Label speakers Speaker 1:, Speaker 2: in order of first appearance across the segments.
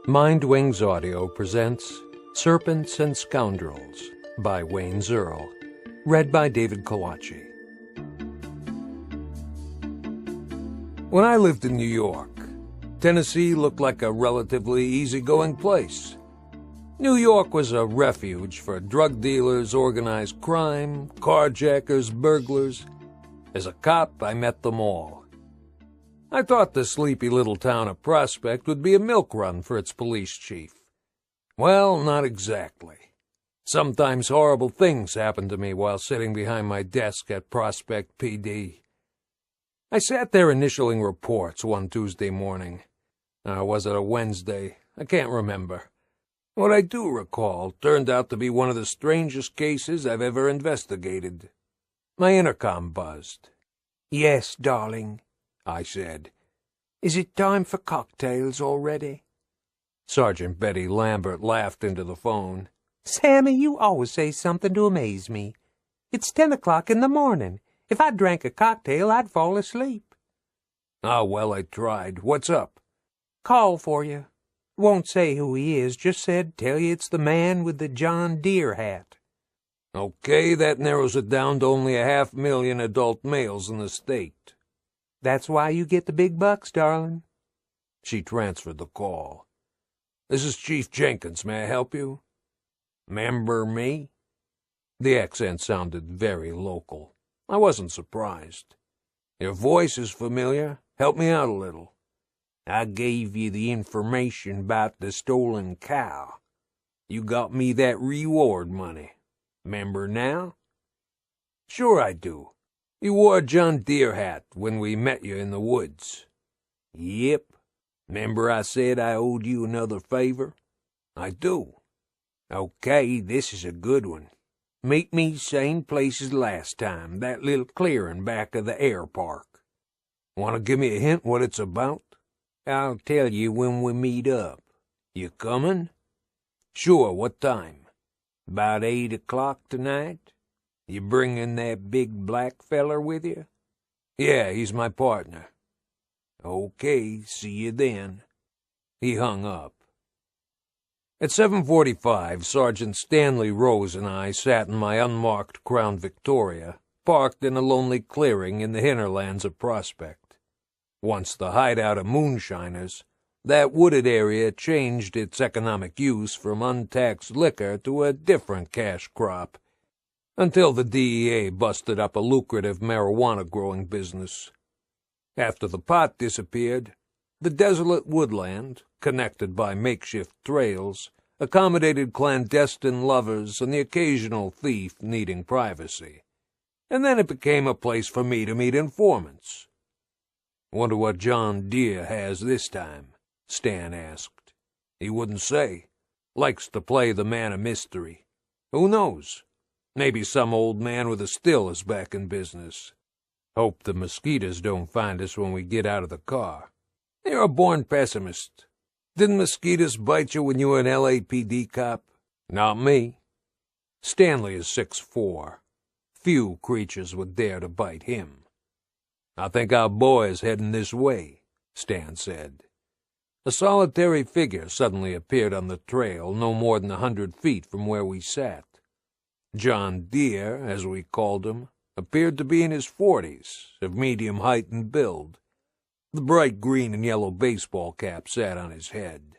Speaker 1: Mind Wings Audio presents Serpents and Scoundrels by Wayne Zurl, read by David Kawachi. When I lived in New York, Tennessee looked like a relatively easygoing place. New York was a refuge for drug dealers, organized crime, carjackers, burglars. As a cop, I met them all. I thought the sleepy little town of Prospect would be a milk run for its police chief. Well, not exactly. Sometimes horrible things happened to me while sitting behind my desk at Prospect PD. I sat there initialing reports one Tuesday morning. Or was it a Wednesday? I can't remember. What I do recall turned out to be one of the strangest cases I've ever investigated. My intercom buzzed.
Speaker 2: "Yes, darling," I said. "Is it time for cocktails already?"
Speaker 1: Sergeant Betty Lambert laughed into the phone.
Speaker 2: "Sammy, you always say something to amaze me. It's 10 o'clock in the morning. If I drank a cocktail, I'd fall asleep."
Speaker 1: Ah, well, I tried. What's up?
Speaker 2: "Call for you. Won't say who he is, just said tell you it's the man with the John Deere hat."
Speaker 1: Okay, that narrows it down to only 500,000 adult males in the state.
Speaker 2: "That's why you get the big bucks, darling."
Speaker 1: She transferred the call. "This is Chief Jenkins. May I help you?" "'Member me?" The accent sounded very local. I wasn't surprised. "Your voice is familiar. Help me out a little."
Speaker 2: "I gave you the information about the stolen cow. You got me that reward money. 'Member now?"
Speaker 1: "Sure I do. You wore a John Deere hat when we met you in the woods."
Speaker 2: "Yep. 'Member I said I owed you another favor?"
Speaker 1: "I do."
Speaker 2: "Okay, this is a good one. Meet me same place as last time, that little clearing back of the air park."
Speaker 1: "Want to give me a hint what it's about?"
Speaker 2: "I'll tell you when we meet up. You coming?"
Speaker 1: "Sure, what time?"
Speaker 2: "About 8 o'clock tonight. You bringing that big black feller with you?"
Speaker 1: "Yeah, he's my partner."
Speaker 2: "Okay, see you then."
Speaker 1: He hung up. At 7:45, Sergeant Stanley Rose and I sat in my unmarked Crown Victoria, parked in a lonely clearing in the hinterlands of Prospect. Once the hideout of moonshiners, that wooded area changed its economic use from untaxed liquor to a different cash crop, until the DEA busted up a lucrative marijuana-growing business. After the pot disappeared, the desolate woodland, connected by makeshift trails, accommodated clandestine lovers and the occasional thief needing privacy. And then it became a place for me to meet informants. "Wonder what John Deere has this time?" Stan asked. "He wouldn't say. Likes to play the man of mystery. Who knows? Maybe some old man with a still is back in business. Hope the mosquitoes don't find us when we get out of the car. You're a born pessimist. Didn't mosquitoes bite you when you were an LAPD cop?" "Not me." Stanley is 6'4". Few creatures would dare to bite him. "I think our boy is heading this way," Stan said. A solitary figure suddenly appeared on the trail no more than 100 feet from where we sat. John Deere, as we called him, appeared to be in his 40s, of medium height and build. The bright green and yellow baseball cap sat on his head.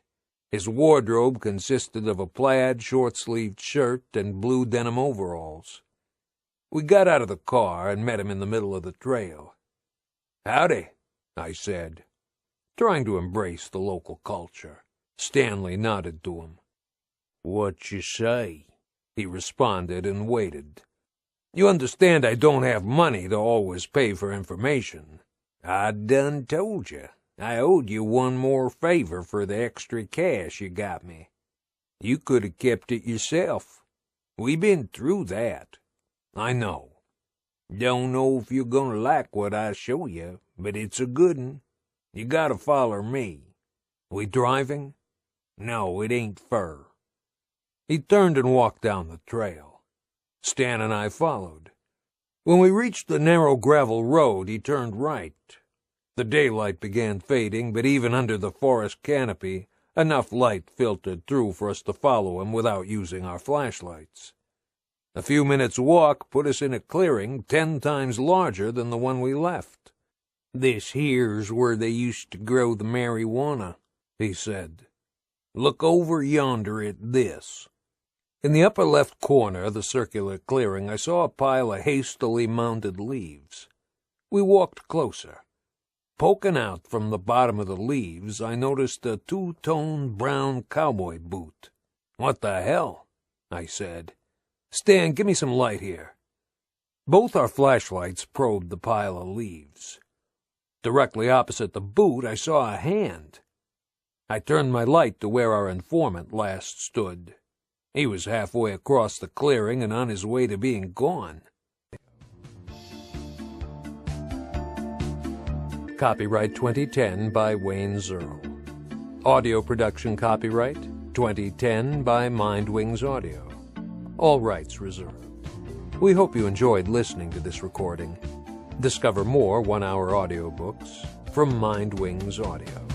Speaker 1: His wardrobe consisted of a plaid short-sleeved shirt and blue denim overalls. We got out of the car and met him in the middle of the trail. "Howdy," I said, trying to embrace the local culture. Stanley nodded to him.
Speaker 2: "What you say?"
Speaker 1: he responded and waited. "You understand I don't have money to always pay for information."
Speaker 2: "I done told you. I owed you one more favor for the extra cash you got me. You could have kept it yourself. We been through that."
Speaker 1: "I know."
Speaker 2: "Don't know if you're gonna like what I show you, but it's a good 'un. You gotta follow me."
Speaker 1: "We driving?"
Speaker 2: "No, it ain't fur."
Speaker 1: He turned and walked down the trail. Stan and I followed. When we reached the narrow gravel road, he turned right. The daylight began fading, but even under the forest canopy, Enough light filtered through for us to follow him without using our flashlights. A few minutes' walk put us in a clearing 10 times larger than the one we left. "This here's where they used to grow the marijuana," he said. "Look over yonder at this." In the upper left corner of the circular clearing, I saw a pile of hastily mounted leaves. We walked closer. Poking out from the bottom of the leaves, I noticed a 2-tone brown cowboy boot. "What the hell?" I said. "Stan, give me some light here." Both our flashlights probed the pile of leaves. Directly opposite the boot, I saw a hand. I turned my light to where our informant last stood. He was halfway across the clearing and on his way to being gone. Copyright 2010 by Wayne Zurl. Audio production copyright 2010 by Mindwings Audio. All rights reserved. We hope you enjoyed listening to this recording. Discover more one-hour audiobooks from Mindwings Audio.